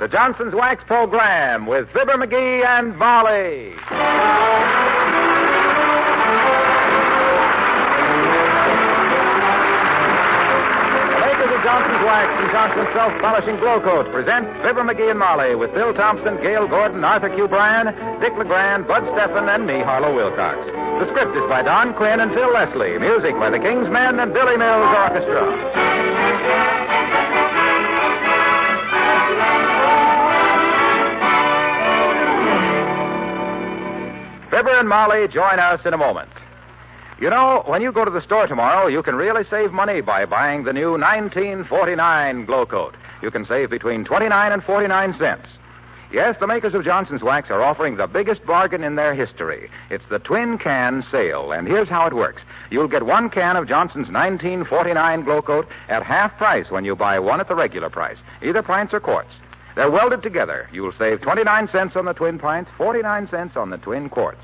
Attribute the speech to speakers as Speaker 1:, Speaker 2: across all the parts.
Speaker 1: the Johnson's Wax Program with Fibber McGee and Molly. Johnson's Wax and Johnson's Self-Polishing Glow Coat present Fibber McGee and Molly with Bill Thompson, Gail Gordon, Arthur Q. Bryan, Dick LeGrand, Bud Steffen, and me, Harlow Wilcox. The script is by Don Quinn and Phil Leslie. Music by the King's Men and Billy Mills Orchestra. Fibber and Molly join us in a moment. You know, when you go to the store tomorrow, you can really save money by buying the new 1949 Glow Coat. You can save between 29 and 49 cents. Yes, the makers of Johnson's Wax are offering the biggest bargain in their history. It's the twin can sale, and here's how it works. You'll get one can of Johnson's 1949 Glow Coat at half price when you buy one at the regular price, either pints or quarts. They're welded together. You'll save 29 cents on the twin pints, 49 cents on the twin quarts.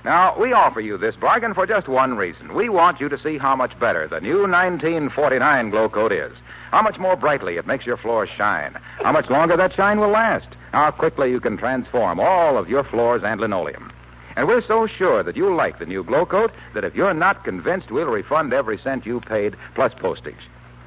Speaker 1: Now, we offer you this bargain for just one reason. We want you to see how much better the new 1949 Glow Coat is. How much more brightly it makes your floors shine. How much longer that shine will last. How quickly you can transform all of your floors and linoleum. And we're so sure that you'll like the new Glow Coat that if you're not convinced, we'll refund every cent you paid plus postage.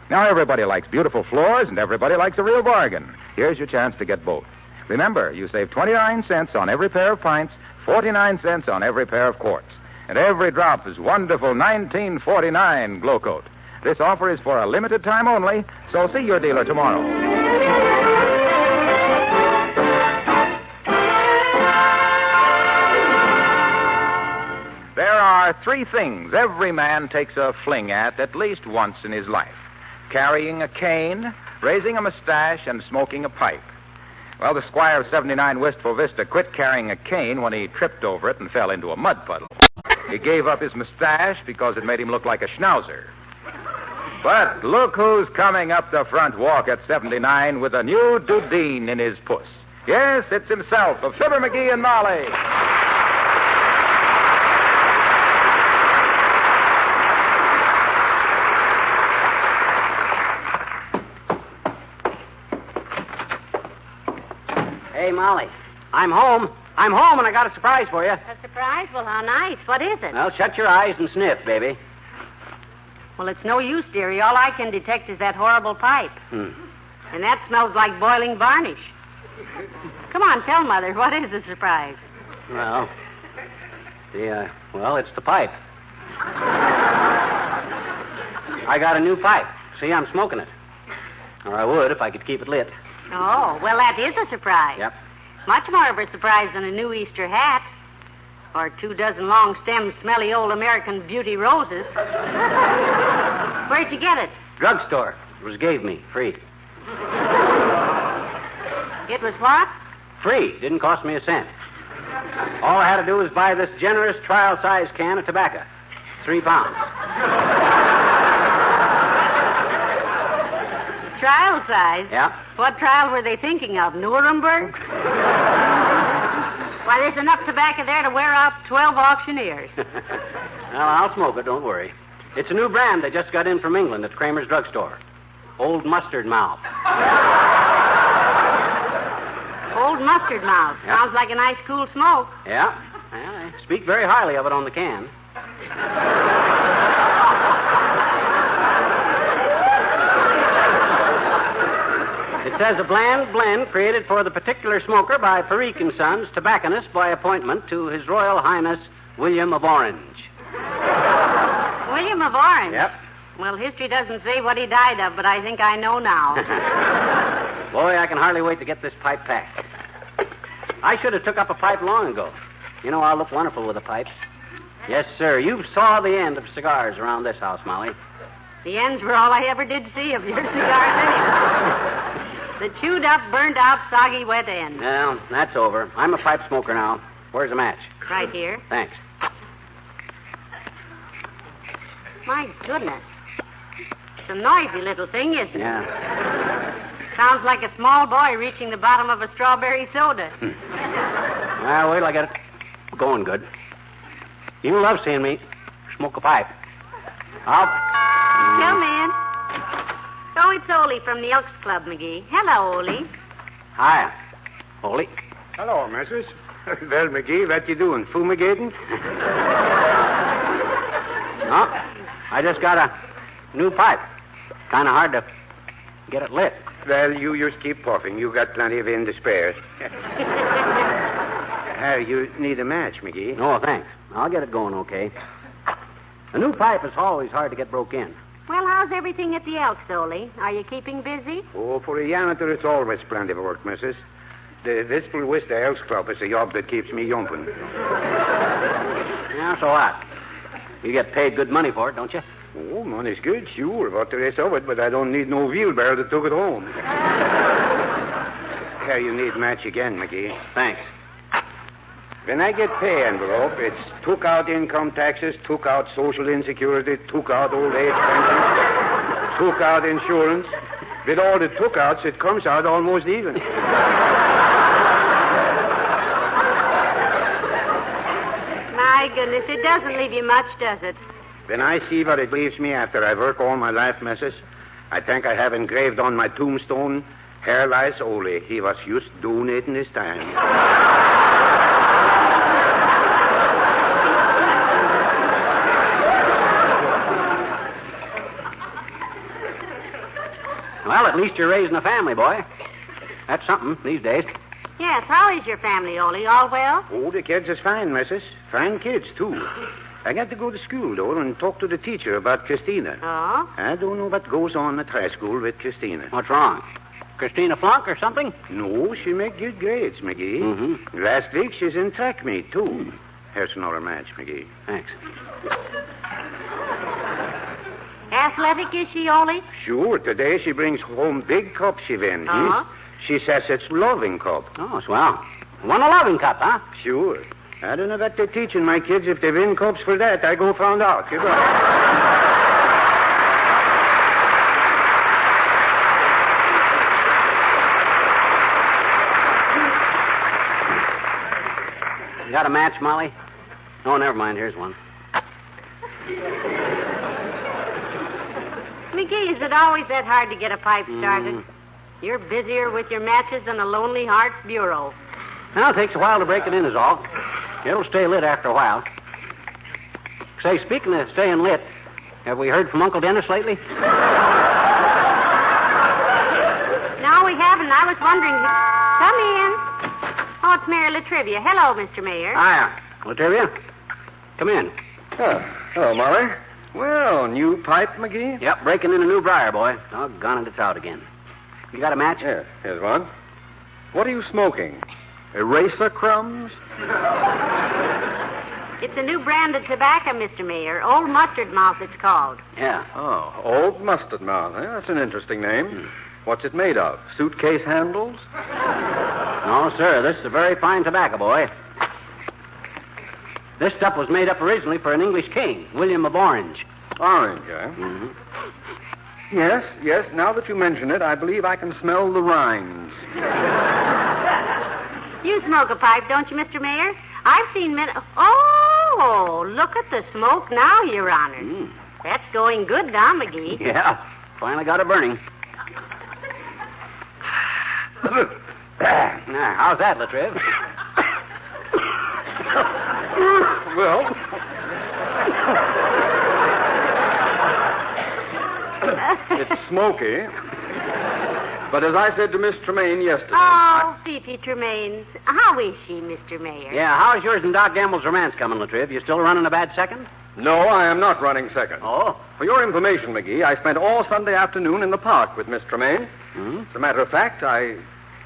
Speaker 1: Now, everybody likes beautiful floors and everybody likes a real bargain. Here's your chance to get both. Remember, you save 29 cents on every pair of pints, 49 cents on every pair of quarts. And every drop is wonderful 1949 Glow Coat. This offer is for a limited time only, so see your dealer tomorrow. There are three things every man takes a fling at least once in his life: carrying a cane, raising a mustache, and smoking a pipe. Well, the squire of 79 Wistful Vista quit carrying a cane when he tripped over it and fell into a mud puddle. He gave up his mustache because it made him look like a schnauzer. But look who's coming up the front walk at 79 with a new dudeen in his puss. Yes, it's himself, of Fibber McGee and Molly.
Speaker 2: Hey, Molly, I'm home. I'm home, and I got a surprise for you.
Speaker 3: A surprise? Well, how nice. What is it?
Speaker 2: Well, shut your eyes and sniff, baby.
Speaker 3: Well, it's no use, dearie. All I can detect is that horrible pipe. And that smells like boiling varnish. Come on, tell Mother, what is the surprise?
Speaker 2: Well, it's the pipe. I got a new pipe. See, I'm smoking it. Or I would if I could keep it lit.
Speaker 3: Oh, well, that is a surprise.
Speaker 2: Yep.
Speaker 3: Much more of a surprise than a new Easter hat. Or 24 long-stemmed, smelly old American beauty roses. Where'd you get it?
Speaker 2: Drugstore. It was gave me, free.
Speaker 3: It was what?
Speaker 2: Free. Didn't cost me a cent. All I had to do was buy this generous trial-size can of tobacco. 3 pounds.
Speaker 3: Trial size?
Speaker 2: Yeah.
Speaker 3: What trial were they thinking of? Nuremberg? Why, there's enough tobacco there to wear out 12 auctioneers.
Speaker 2: Well, I'll smoke it, don't worry. It's a new brand they just got in from England at Kramer's drugstore. Old Mustard Mouth.
Speaker 3: Old Mustard Mouth.
Speaker 2: Yeah.
Speaker 3: Sounds like a nice, cool smoke.
Speaker 2: Yeah. Well, they speak very highly of it on the can. It says a bland blend created for the particular smoker by Perique & Sons, tobacconist by appointment to His Royal Highness William of Orange.
Speaker 3: William of Orange?
Speaker 2: Yep.
Speaker 3: Well, history doesn't say what he died of, but I think I know now.
Speaker 2: Boy, I can hardly wait to get this pipe packed. I should have took up a pipe long ago. You know, I'll look wonderful with a pipe. Yes, sir. You saw the end of cigars around this house, Molly.
Speaker 3: The ends were all I ever did see of your cigars anyway. The chewed up, burned out, soggy, wet end.
Speaker 2: Well, that's over. I'm a pipe smoker now. Where's the match?
Speaker 3: Right here.
Speaker 2: Thanks.
Speaker 3: My goodness. It's a noisy little thing, isn't it?
Speaker 2: Yeah.
Speaker 3: Sounds like a small boy reaching the bottom of a strawberry soda.
Speaker 2: Well, wait till I get it going good. You love seeing me smoke a pipe.
Speaker 3: Come in. Oh, it's Ole from the Elks Club, McGee. Hello, Ole.
Speaker 2: Hi. Holy.
Speaker 4: Hello, missus. Well, McGee, what you doing? Fumigating?
Speaker 2: No, I just got a new pipe. Kind of hard to get it lit.
Speaker 4: Well, you just keep puffing. You got plenty of in to spare. You need a match, McGee.
Speaker 2: No, thanks. I'll get it going okay. A new pipe is always hard to get broke in.
Speaker 3: Well, how's everything at the Elks, Ole? Are you keeping busy?
Speaker 4: Oh, for a janitor, it's always plenty of work, missus. The Wistful Vista Elks Club is a job that keeps me yumping.
Speaker 2: Yeah, so what? You get paid good money for it, don't you?
Speaker 4: Oh, money's good, sure, about the rest of it, but I don't need no wheelbarrow that took it home. Here, you need match again, McGee.
Speaker 2: Thanks.
Speaker 4: When I get pay envelope, it's took out income taxes, took out social insecurity, took out old age pension, took out insurance. With all the took outs, it comes out almost even.
Speaker 3: My goodness, it doesn't leave you much, does it?
Speaker 4: When I see what it leaves me after I work all my life, missus, I think I have engraved on my tombstone, "Here lies Ole. He was just donating his time."
Speaker 2: Well, at least you're raising a family, boy. That's something these days.
Speaker 3: Yes, how is your family, Ole? All well?
Speaker 4: Oh, the kids is fine, missus. Fine kids, too. I got to go to school, though, and talk to the teacher about Christina.
Speaker 3: Oh?
Speaker 4: I don't know what goes on at high school with Christina.
Speaker 2: What's wrong? Christina flunk or something?
Speaker 4: No, she make good grades, McGee.
Speaker 2: Mm-hmm.
Speaker 4: Last week, she's in track meet, too. Here's another match, McGee.
Speaker 2: Thanks.
Speaker 3: Athletic, is she, Ole?
Speaker 4: Sure, today she brings home big cup she win.
Speaker 3: Uh-huh.
Speaker 4: She says it's loving cup.
Speaker 2: Oh, swell. Won a loving cup, huh?
Speaker 4: Sure. I don't know what they're teaching my kids. If they win cups for that, I go found out. Goodbye.
Speaker 2: You got a match, Molly? Oh, never mind. Here's one.
Speaker 3: McGee, is it always that hard to get a pipe started? You're busier with your matches than a Lonely Hearts Bureau.
Speaker 2: Well, it takes a while to break it in, is all. It'll stay lit after a while. Say, speaking of staying lit, have we heard from Uncle Dennis lately?
Speaker 3: No, we haven't. I was wondering. Come in. Oh, it's Mayor Latrivia. Hello, Mr. Mayor.
Speaker 2: Hiya. Latrivia, come in.
Speaker 5: Oh, hello, Molly. Well, new pipe, McGee?
Speaker 2: Yep, breaking in a new briar, boy. Doggone it, it's out again. You got a match?
Speaker 5: Yeah, here's one. What are you smoking? Eraser crumbs?
Speaker 3: It's a new brand of tobacco, Mr. Mayor. Old Mustard Mouth, it's called.
Speaker 2: Yeah.
Speaker 5: Oh, Old Mustard Mouth. That's an interesting name. What's it made of? Suitcase handles?
Speaker 2: No, sir. This is a very fine tobacco, boy. This stuff was made up originally for an English king, William of Orange.
Speaker 5: Orange, eh?
Speaker 2: Mm-hmm.
Speaker 5: Yes. Now that you mention it, I believe I can smell the rinds.
Speaker 3: You smoke a pipe, don't you, Mr. Mayor? I've seen men... Oh, look at the smoke now, Your Honor. That's going good now, McGee.
Speaker 2: Yeah, finally got it burning. Now, how's that, Latriv?
Speaker 5: Well... It's smoky. But as I said to Miss Tremaine yesterday...
Speaker 3: Oh, Fifi Tremaine. How is she, Mr. Mayor?
Speaker 2: Yeah, how's yours and Doc Gamble's romance coming, Latriv? You still running a bad second?
Speaker 5: No, I am not running second.
Speaker 2: Oh?
Speaker 5: For your information, McGee, I spent all Sunday afternoon in the park with Miss Tremaine. As a matter of fact, I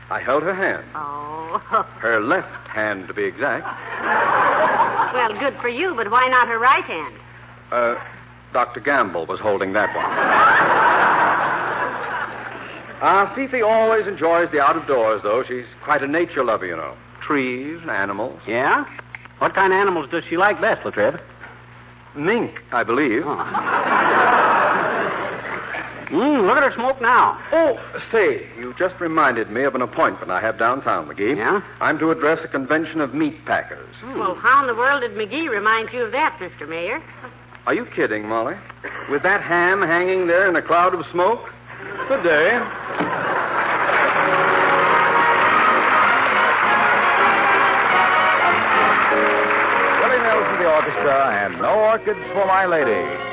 Speaker 5: held her hand.
Speaker 3: Oh.
Speaker 5: Her left hand, to be exact.
Speaker 3: Well, good for you, but why not her right hand?
Speaker 5: Dr. Gamble was holding that one. Fifi always enjoys the out-of-doors, though. She's quite a nature lover, you know. Trees, animals.
Speaker 2: Yeah? What kind of animals does she like best, Latriv?
Speaker 5: Mink, I believe.
Speaker 2: Oh. Look at her smoke now.
Speaker 5: Oh, say, you just reminded me of an appointment I have downtown, McGee.
Speaker 2: Yeah?
Speaker 5: I'm to address a convention of meat packers.
Speaker 3: Well, how in the world did McGee remind you of that, Mr. Mayor?
Speaker 5: Are you kidding, Molly? With that ham hanging there in a cloud of smoke? Good day.
Speaker 1: Vista and no orchids for my lady.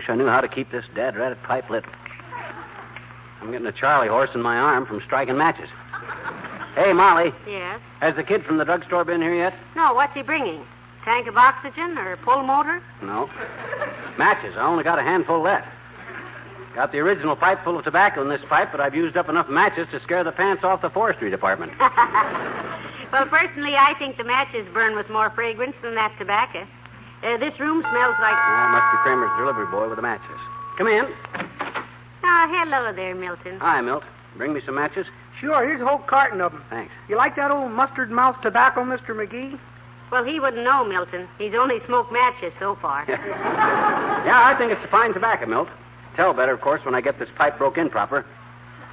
Speaker 2: I knew how to keep this dad-ratted pipe lit. I'm getting a Charlie horse in my arm from striking matches. Hey, Molly.
Speaker 3: Yes?
Speaker 2: Has the kid from the drugstore been here yet?
Speaker 3: No, what's he bringing? Tank of oxygen or pull motor?
Speaker 2: No. Matches. I only got a handful left. Got the original pipe full of tobacco in this pipe, but I've used up enough matches to scare the pants off the forestry department.
Speaker 3: Well, personally, I think the matches burn with more fragrance than that tobacco. This room smells like...
Speaker 2: Oh, must be Kramer's delivery boy with the matches. Come in.
Speaker 3: Oh, hello there, Milton.
Speaker 2: Hi, Milt. Bring me some matches?
Speaker 6: Sure, here's a whole carton of them.
Speaker 2: Thanks.
Speaker 6: You like that old mustard mouth tobacco, Mr. McGee?
Speaker 3: Well, he wouldn't know, Milton. He's only smoked matches so far.
Speaker 2: Yeah, I think it's a fine tobacco, Milt. Tell better, of course, when I get this pipe broke in proper.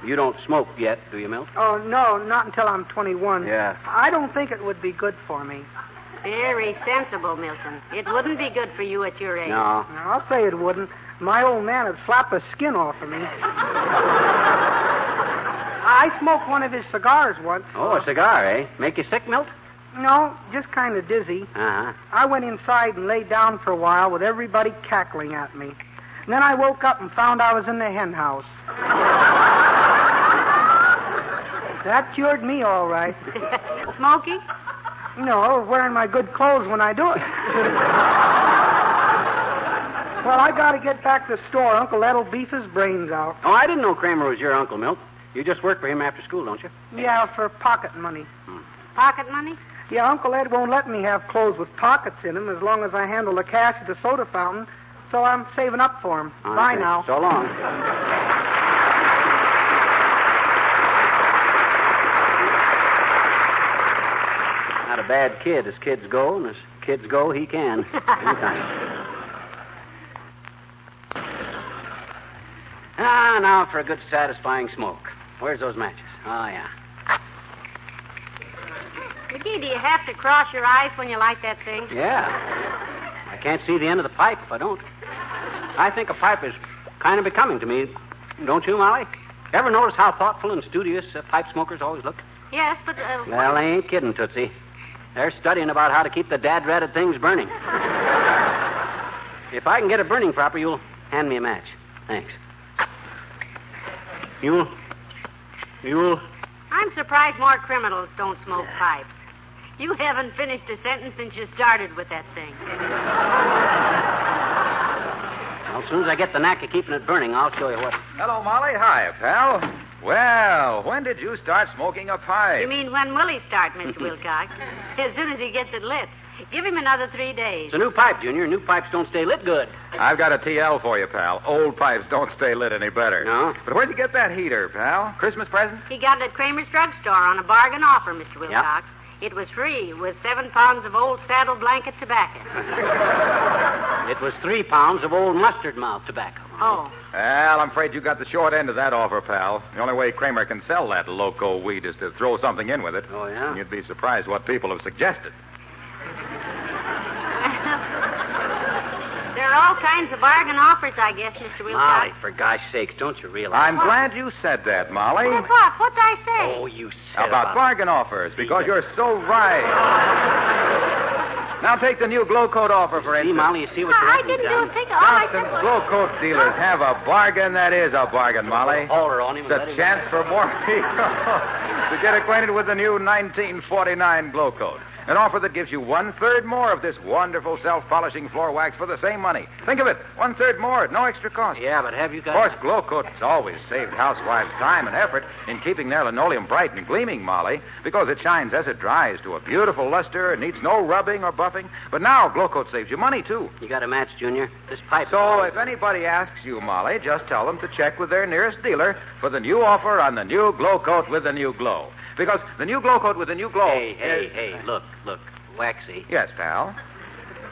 Speaker 2: You don't smoke yet, do you, Milt?
Speaker 6: Oh, no, not until I'm 21.
Speaker 2: Yeah.
Speaker 6: I don't think it would be good for me.
Speaker 3: Very sensible, Milton. It wouldn't be good for you at your age.
Speaker 2: No.
Speaker 6: Now, I'll say it wouldn't. My old man would slap the skin off of me. I smoked one of his cigars once.
Speaker 2: Oh, a cigar, eh? Make you sick, Milt?
Speaker 6: No, just kind of dizzy.
Speaker 2: Uh-huh.
Speaker 6: I went inside and laid down for a while with everybody cackling at me. And then I woke up and found I was in the hen house. That cured me all right.
Speaker 3: Smoky?
Speaker 6: No, wearing my good clothes when I do it. Well, I got to get back to the store. Uncle Ed'll beef his brains out.
Speaker 2: Oh, I didn't know Kramer was your uncle, Milt. You just work for him after school, don't you?
Speaker 6: Yeah, for pocket money.
Speaker 3: Pocket money?
Speaker 6: Yeah, Uncle Ed won't let me have clothes with pockets in them as long as I handle the cash at the soda fountain, so I'm saving up for him.
Speaker 2: Okay.
Speaker 6: Bye now.
Speaker 2: So long. Not a bad kid as kids go, and as kids go, he can. Anytime. Now for a good, satisfying smoke. Where's those matches? Oh, yeah.
Speaker 3: McGee, do you have to cross your eyes when you light that thing?
Speaker 2: Yeah. I can't see the end of the pipe if I don't. I think a pipe is kind of becoming to me. Don't you, Molly? Ever notice how thoughtful and studious pipe smokers always look?
Speaker 3: Yes, but...
Speaker 2: Well, they ain't kidding, Tootsie. They're studying about how to keep the dad-ratted things burning. If I can get it burning proper, you'll hand me a match. Thanks. You'll...
Speaker 3: I'm surprised more criminals don't smoke pipes. You haven't finished a sentence since you started with that thing.
Speaker 2: Well, as soon as I get the knack of keeping it burning, I'll show you what...
Speaker 1: Hello, Molly. Hi, pal. Well, when did you start smoking a pipe?
Speaker 3: You mean when will he start, Mr. Wilcox? As soon as he gets it lit. Give him another 3 days.
Speaker 2: It's a new pipe, Junior. New pipes don't stay lit good.
Speaker 1: I've got a TL for you, pal. Old pipes don't stay lit any better.
Speaker 2: No?
Speaker 1: But where'd you get that heater, pal? Christmas present?
Speaker 3: He got it at Kramer's drugstore on a bargain offer, Mr. Wilcox. It was free with 7 pounds of old saddle blanket tobacco.
Speaker 2: It was 3 pounds of old mustard mouth tobacco.
Speaker 3: Oh.
Speaker 1: Well, I'm afraid you got the short end of that offer, pal. The only way Kramer can sell that loco weed is to throw something in with it.
Speaker 2: Oh, yeah?
Speaker 1: And you'd be surprised what people have suggested.
Speaker 3: There are all kinds of bargain offers, I guess, Mr. Wilcox.
Speaker 2: Molly, for gosh sakes, don't you realize?
Speaker 1: I'm glad you said that, Molly.
Speaker 3: What? What'd I say?
Speaker 2: Oh, you said
Speaker 1: About bargain offers, because you're so right. Now take the new glow coat offer, for
Speaker 2: See,
Speaker 1: instance.
Speaker 2: Molly, you see what you're
Speaker 3: I didn't do a thing.
Speaker 1: Johnson's glow coat dealers have a bargain that is a bargain, Molly.
Speaker 2: Hold her on him.
Speaker 1: It's a chance for more people to get acquainted with the new 1949 glow coat. An offer that gives you 1/3 more of this wonderful self-polishing floor wax for the same money. Think of it, 1/3 more at no extra cost.
Speaker 2: Yeah, but have you got...
Speaker 1: Of course, glow coat's always saved housewives time and effort in keeping their linoleum bright and gleaming, Molly, because it shines as it dries to a beautiful luster and needs no rubbing or buffing. But now glow coat saves you money, too.
Speaker 2: You got a match, Junior? This pipe...
Speaker 1: So if anybody asks you, Molly, just tell them to check with their nearest dealer for the new offer on the new glow coat with the new glow. Because the new glow coat with the new glow...
Speaker 2: Hey, look. Waxy.
Speaker 1: Yes, pal?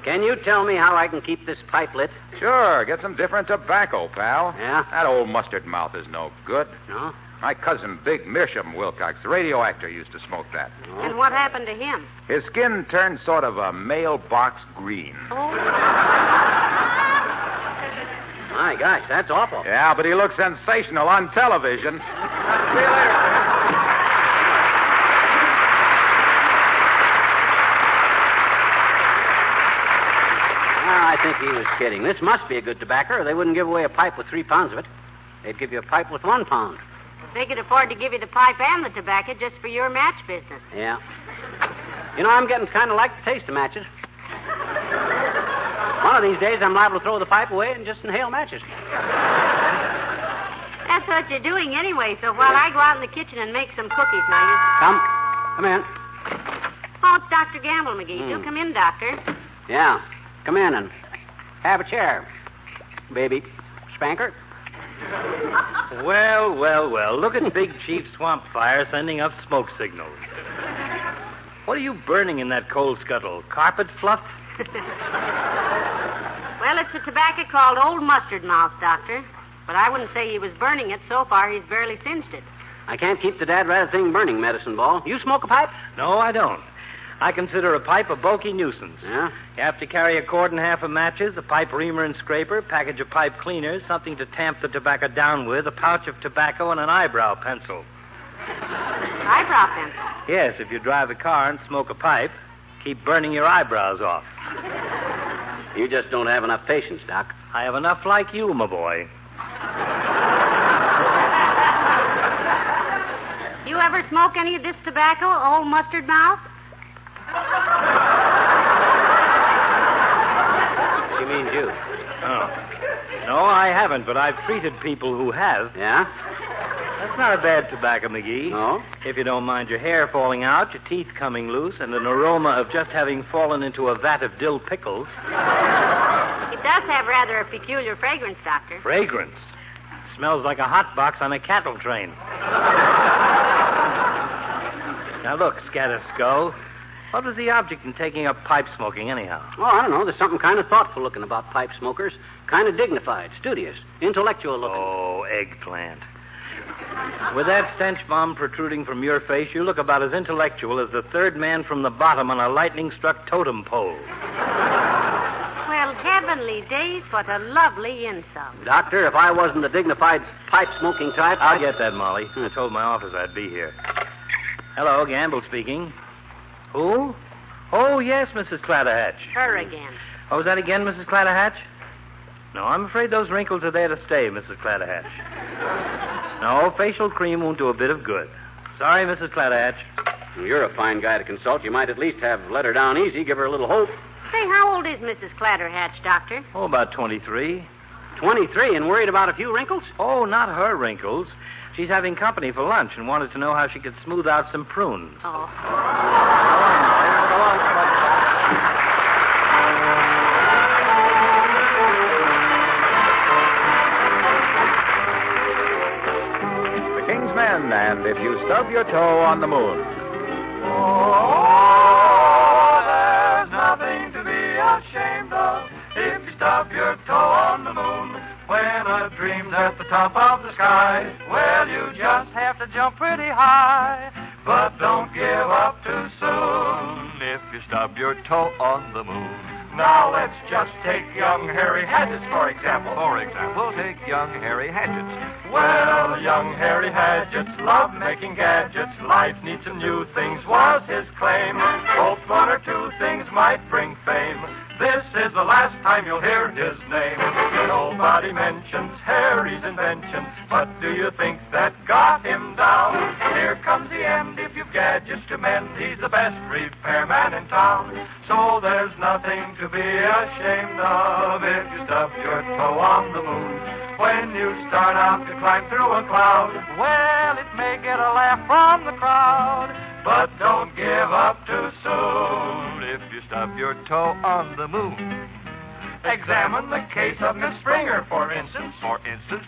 Speaker 2: Can you tell me how I can keep this pipe lit?
Speaker 1: Sure. Get some different tobacco, pal.
Speaker 2: Yeah?
Speaker 1: That old mustard mouth is no good.
Speaker 2: No?
Speaker 1: My cousin, Big Meerschaum Wilcox, the radio actor, used to smoke that.
Speaker 2: No?
Speaker 3: And what happened to him?
Speaker 1: His skin turned sort of a mailbox green.
Speaker 3: Oh.
Speaker 2: My gosh, that's awful.
Speaker 1: Yeah, but he looks sensational on television. See you later.
Speaker 2: I think he was kidding. This must be a good tobacco, or they wouldn't give away a pipe with 3 pounds of it. They'd give you a pipe with 1 pound.
Speaker 3: They could afford to give you the pipe and the tobacco just for your match business.
Speaker 2: Yeah. You know, I'm getting kind of like the taste of matches. One of these days, I'm liable to throw the pipe away and just inhale matches.
Speaker 3: That's what you're doing anyway, so while I go out in the kitchen and make some cookies, now you...
Speaker 2: Come in.
Speaker 3: Oh, it's Dr. Gamble, McGee. Do come in, Doctor.
Speaker 2: Yeah. Come in and have a chair, baby spanker.
Speaker 7: Well. Look at Big Chief Swamp Fire sending up smoke signals. What are you burning in that coal scuttle? Carpet fluff?
Speaker 3: Well, it's a tobacco called Old Mustard Mouth, Doctor. But I wouldn't say he was burning it. So far, he's barely singed it.
Speaker 2: I can't keep the dad rat thing burning, Medicine Ball. You smoke a pipe?
Speaker 7: No, I don't. I consider a pipe a bulky nuisance.
Speaker 2: Yeah?
Speaker 7: You have to carry a cord and half of matches, a pipe reamer and scraper, package of pipe cleaners, something to tamp the tobacco down with, a pouch of tobacco, and an eyebrow pencil.
Speaker 3: Eyebrow pencil?
Speaker 7: Yes, if you drive a car and smoke a pipe, keep burning your eyebrows off.
Speaker 2: You just don't have enough patience, Doc.
Speaker 7: I have enough like you, my boy.
Speaker 3: You ever smoke any of this tobacco, Old Mustard Mouth?
Speaker 2: She means you.
Speaker 7: Oh. No, I haven't, but I've treated people who have.
Speaker 2: Yeah?
Speaker 7: That's not a bad tobacco, McGee.
Speaker 2: No?
Speaker 7: If you don't mind your hair falling out, your teeth coming loose, and an aroma of just having fallen into a vat of dill pickles.
Speaker 3: It does have rather a peculiar fragrance, Doctor.
Speaker 7: Fragrance. Smells like a hot box on a cattle train. Now look, Scatterskull. What was the object in taking up pipe smoking, anyhow?
Speaker 2: Oh, I don't know. There's something kind of thoughtful looking about pipe smokers. Kind of dignified, studious, intellectual looking.
Speaker 7: Oh, eggplant. With that stench bomb protruding from your face, you look about as intellectual as the third man from the bottom on a lightning-struck totem pole.
Speaker 3: Well, heavenly days, what a lovely insult.
Speaker 2: Doctor, if I wasn't the dignified pipe-smoking type...
Speaker 7: I'll get that, Molly. I told my office I'd be here. Hello, Gamble speaking. Who? Oh, yes, Mrs. Clatterhatch.
Speaker 3: Her again.
Speaker 7: Oh, was that again, Mrs. Clatterhatch? No, I'm afraid those wrinkles are there to stay, Mrs. Clatterhatch. No, facial cream won't do a bit of good. Sorry, Mrs. Clatterhatch.
Speaker 2: You're a fine guy to consult. You might at least have let her down easy, give her a little hope.
Speaker 3: Say, how old is Mrs. Clatterhatch, Doctor?
Speaker 7: Oh, about 23.
Speaker 2: 23 and worried about a few wrinkles?
Speaker 7: Oh, not her wrinkles. She's having company for lunch and wanted to know how she could smooth out some prunes.
Speaker 3: Oh.
Speaker 7: Go on.
Speaker 1: The King's Men, and If You Stub Your Toe on the Moon.
Speaker 8: Oh, there's nothing to be ashamed of if you stub your toe on the moon. When a dream's at the top of the sky, well, you just have to jump pretty high. But don't give up too soon if you stub your toe on the moon. Now let's just take young Harry Hadgets, for example. Take young Harry Hadgets. Well, young Harry Hadgets loved making gadgets. Life needs some new things was his claim. Hoped one or two things might bring fame. This is the last time you'll hear his name. Nobody mentions Harry's inventions, but do you think that got him down? Here comes the end. If you've gadgets to mend, he's the best repairman in town. So there's nothing to be ashamed of if you stub your toe on the moon. When you start out to climb through a cloud, well, it may get a laugh from the crowd, but don't give up too soon if you stub your toe on the moon. Examine the case of Miss Springer, for instance.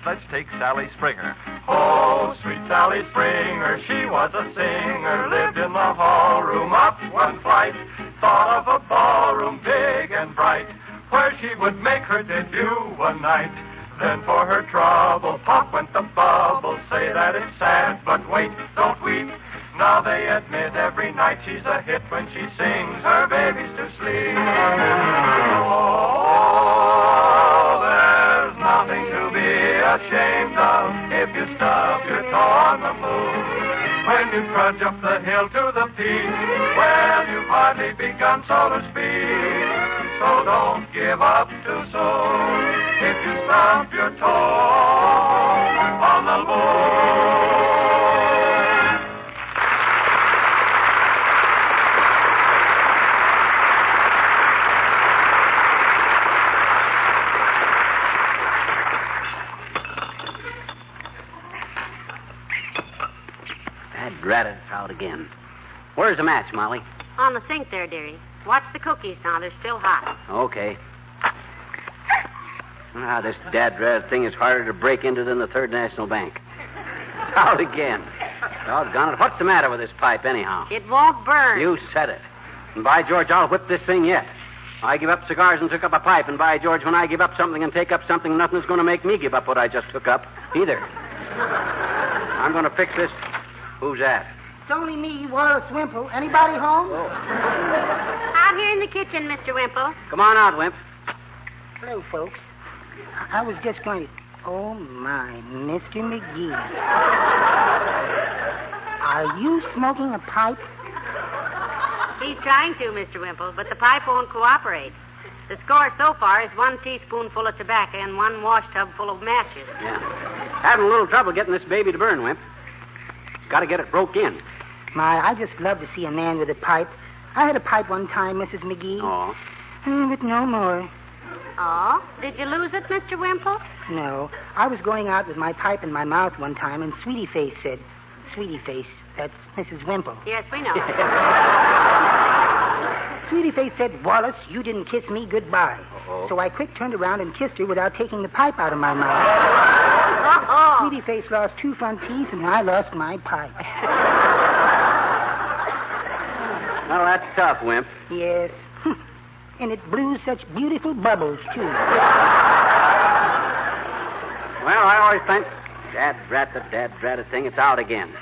Speaker 8: Let's take Sally Springer. Oh, sweet Sally Springer, she was a singer, lived in the hall room up one flight, thought of a ballroom big and bright, where she would make her debut one night. Then for her trouble, pop went the bubble. Say that it's sad, but wait, don't weep. Now they admit every night she's a hit when she sings her babies to sleep. Oh, there's nothing to be ashamed of if you stub your toe on the moon. When you trudge up the hill to the peak, well, you've hardly begun, so to speak. So don't give up too soon if you stub your toe on the moon.
Speaker 2: Drat it, it's out again. Where's the match, Molly?
Speaker 3: On the sink there, dearie. Watch the cookies now. They're still hot.
Speaker 2: Okay. This dad-drat thing is harder to break into than the Third National Bank. It's out again. Doggone it. What's the matter with this pipe, anyhow?
Speaker 3: It won't burn.
Speaker 2: You said it. And by George, I'll whip this thing yet. I give up cigars and took up a pipe, and by George, when I give up something and take up something, nothing's going to make me give up what I just took up, either. I'm going to fix this. Who's that?
Speaker 6: It's only me, Wallace Wimple. Anybody home?
Speaker 2: Oh.
Speaker 3: Out here in the kitchen, Mr. Wimple.
Speaker 2: Come on out, Wimp.
Speaker 6: Hello, folks. I was just going to... Oh, my, Mr. McGee. Are you smoking a pipe?
Speaker 3: He's trying to, Mr. Wimple, but the pipe won't cooperate. The score so far is 1 teaspoonful of tobacco and 1 wash tub full of matches.
Speaker 2: Yeah. Having a little trouble getting this baby to burn, Wimp. Got to get it broke in.
Speaker 6: My, I just love to see a man with a pipe. I had a pipe one time, Mrs. McGee.
Speaker 2: Oh.
Speaker 6: But no more.
Speaker 3: Oh? Did you lose it, Mr. Wimple?
Speaker 6: No. I was going out with my pipe in my mouth one time, and Sweetie Face said, Sweetie Face, that's Mrs. Wimple.
Speaker 3: Yes, we know.
Speaker 6: Sweetie Face said, Wallace, you didn't kiss me goodbye.
Speaker 2: Uh-oh.
Speaker 6: So I quick turned around and kissed her without taking the pipe out of my mouth. Sweetie Face lost 2 front teeth, and I lost my pipe.
Speaker 2: Well, that's tough, Wimp.
Speaker 6: Yes. And it blew such beautiful bubbles, too.
Speaker 2: Well, I always think, dad-drat thing, it's out again.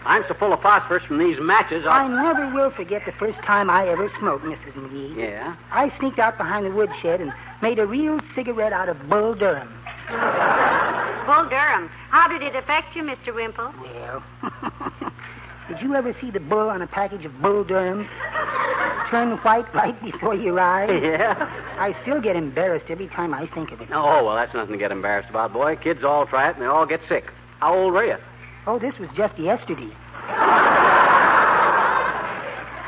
Speaker 2: I'm so full of phosphorus from these matches,
Speaker 6: I never will forget the first time I ever smoked, Mrs. McGee.
Speaker 2: Yeah?
Speaker 6: I sneaked out behind the woodshed and made a real cigarette out of Bull Durham.
Speaker 3: Bull Durham. How did it affect you, Mr. Wimple?
Speaker 6: Well, did you ever see the bull on a package of Bull Durham turn white right before your eyes?
Speaker 2: Yeah?
Speaker 6: I still get embarrassed every time I think of it.
Speaker 2: Oh, well, that's nothing to get embarrassed about, boy. Kids all try it, and they all get sick. How old were you?
Speaker 6: Oh, this was just yesterday.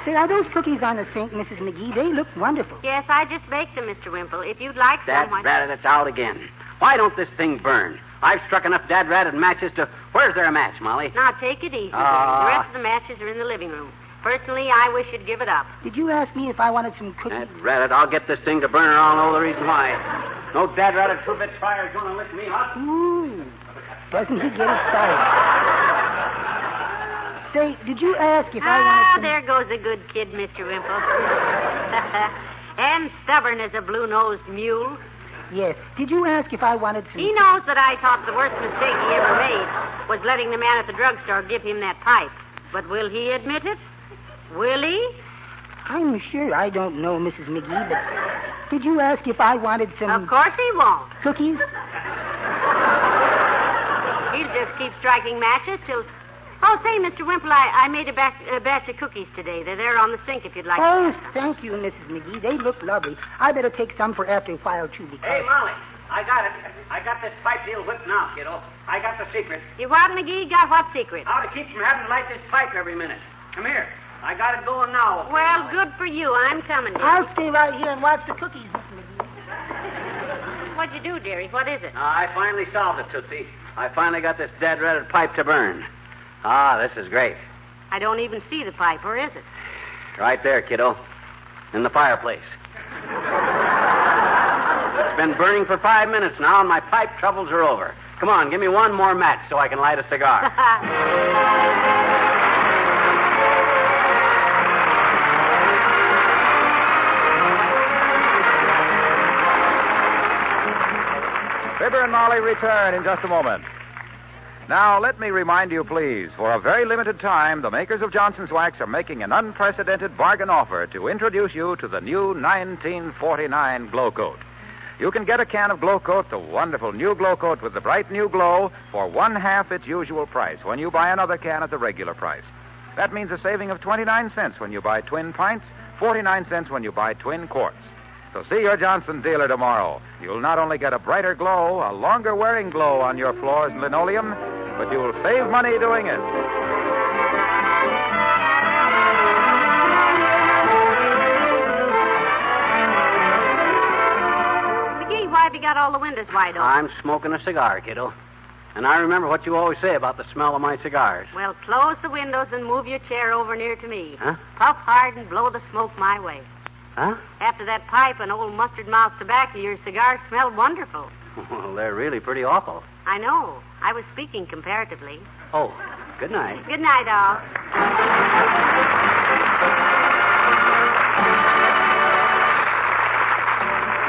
Speaker 6: Say, are those cookies on the sink, Mrs. McGee? They look wonderful.
Speaker 3: Yes, I just baked them, Mr. Wimple. If you'd like some...
Speaker 2: Dad-ratted, it's out again. Why don't this thing burn? I've struck enough dad-ratted matches to Where's there a match, Molly?
Speaker 3: Now, take it easy, Jerry. The rest of the matches are in the living room. Personally, I wish you'd give it up.
Speaker 6: Did you ask me if I wanted some cookies?
Speaker 2: Rat it, I'll get this thing to burn, and I'll know the reason why. No dad-ratted two-bit fire's going to lift me up.
Speaker 6: Ooh. Doesn't he get excited? Say, did you ask if I wanted some...
Speaker 3: there goes a good kid, Mr. Wimple. And stubborn as a blue-nosed mule.
Speaker 6: Yes. Did you ask if I wanted some...
Speaker 3: He knows that I thought the worst mistake he ever made was letting the man at the drugstore give him that pipe. But will he admit it? Will he?
Speaker 6: I'm sure I don't know, Mrs. McGee, but did you ask if I wanted some...
Speaker 3: Of course he won't.
Speaker 6: Cookies?
Speaker 3: He'll just keep striking matches till... Oh, say, Mr. Wimple, I made a batch of cookies today. They're there on the sink if you'd like to have some.
Speaker 6: Thank you, Mrs. McGee. They look lovely. I better take some for after a while, too, because...
Speaker 2: Hey, Molly, I got it. I got this pipe deal whipped now, kiddo. I got the secret.
Speaker 3: You what, McGee? Got what secret?
Speaker 2: How to keep from having to light this pipe every minute. Come here. I got it going now.
Speaker 3: Well, good for you. I'm coming, dearie.
Speaker 6: I'll stay right here and watch the cookies, Mrs. McGee.
Speaker 3: What'd you do, dearie? What is it?
Speaker 2: I finally solved it, Tootsie. I finally got this dead-ratted pipe to burn. This is great.
Speaker 3: I don't even see the pipe. Where is it?
Speaker 2: Right there, kiddo. In the fireplace. It's been burning for 5 minutes now, and my pipe troubles are over. Come on, give me one more match so I can light a cigar.
Speaker 1: Fibber and Molly return in just a moment. Now, let me remind you, please, for a very limited time, the makers of Johnson's Wax are making an unprecedented bargain offer to introduce you to the new 1949 Glow Coat. You can get a can of Glow Coat, the wonderful new Glow Coat with the bright new glow, for 1/2 its usual price when you buy another can at the regular price. That means a saving of 29 cents when you buy twin pints, 49 cents when you buy twin quarts. So see your Johnson dealer tomorrow. You'll not only get a brighter glow, a longer wearing glow on your floors and linoleum, but you'll save money doing it.
Speaker 3: McGee, why have you got all the windows wide open?
Speaker 2: I'm smoking a cigar, kiddo. And I remember what you always say about the smell of my cigars.
Speaker 3: Well, close the windows and move your chair over near to me.
Speaker 2: Huh?
Speaker 3: Puff hard and blow the smoke my way.
Speaker 2: Huh?
Speaker 3: After that pipe and old mustard-mouth tobacco, your cigars smell wonderful.
Speaker 2: Well, they're really pretty awful.
Speaker 3: I know. I was speaking comparatively.
Speaker 2: Oh, good night.
Speaker 3: Good night, all.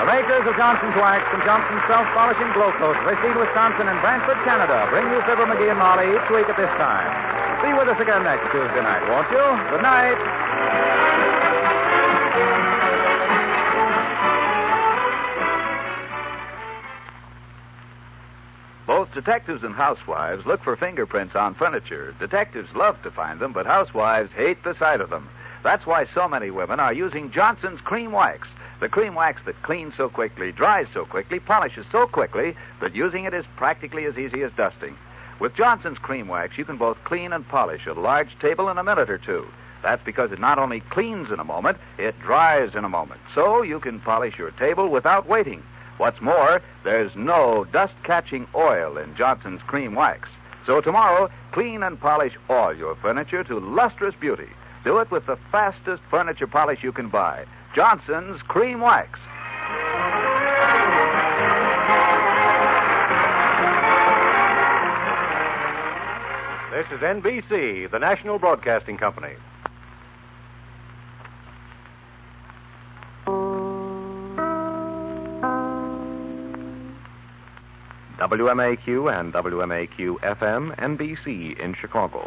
Speaker 1: The makers of Johnson's Wax and Johnson's Self-Polishing Glow Coat, Racine, Wisconsin, and Brantford, Canada, bring you Fibber McGee and Molly each week at this time. Be with us again next Tuesday night, won't you? Good night.
Speaker 9: Both detectives and housewives look for fingerprints on furniture. Detectives love to find them, but housewives hate the sight of them. That's why so many women are using Johnson's Cream Wax. The cream wax that cleans so quickly, dries so quickly, polishes so quickly that using it is practically as easy as dusting. With Johnson's Cream Wax, you can both clean and polish a large table in a minute or two. That's because it not only cleans in a moment, it dries in a moment. So you can polish your table without waiting. What's more, there's no dust-catching oil in Johnson's Cream Wax. So tomorrow, clean and polish all your furniture to lustrous beauty. Do it with the fastest furniture polish you can buy, Johnson's Cream Wax.
Speaker 10: This is NBC, the National Broadcasting Company. WMAQ and WMAQ FM, NBC in Chicago.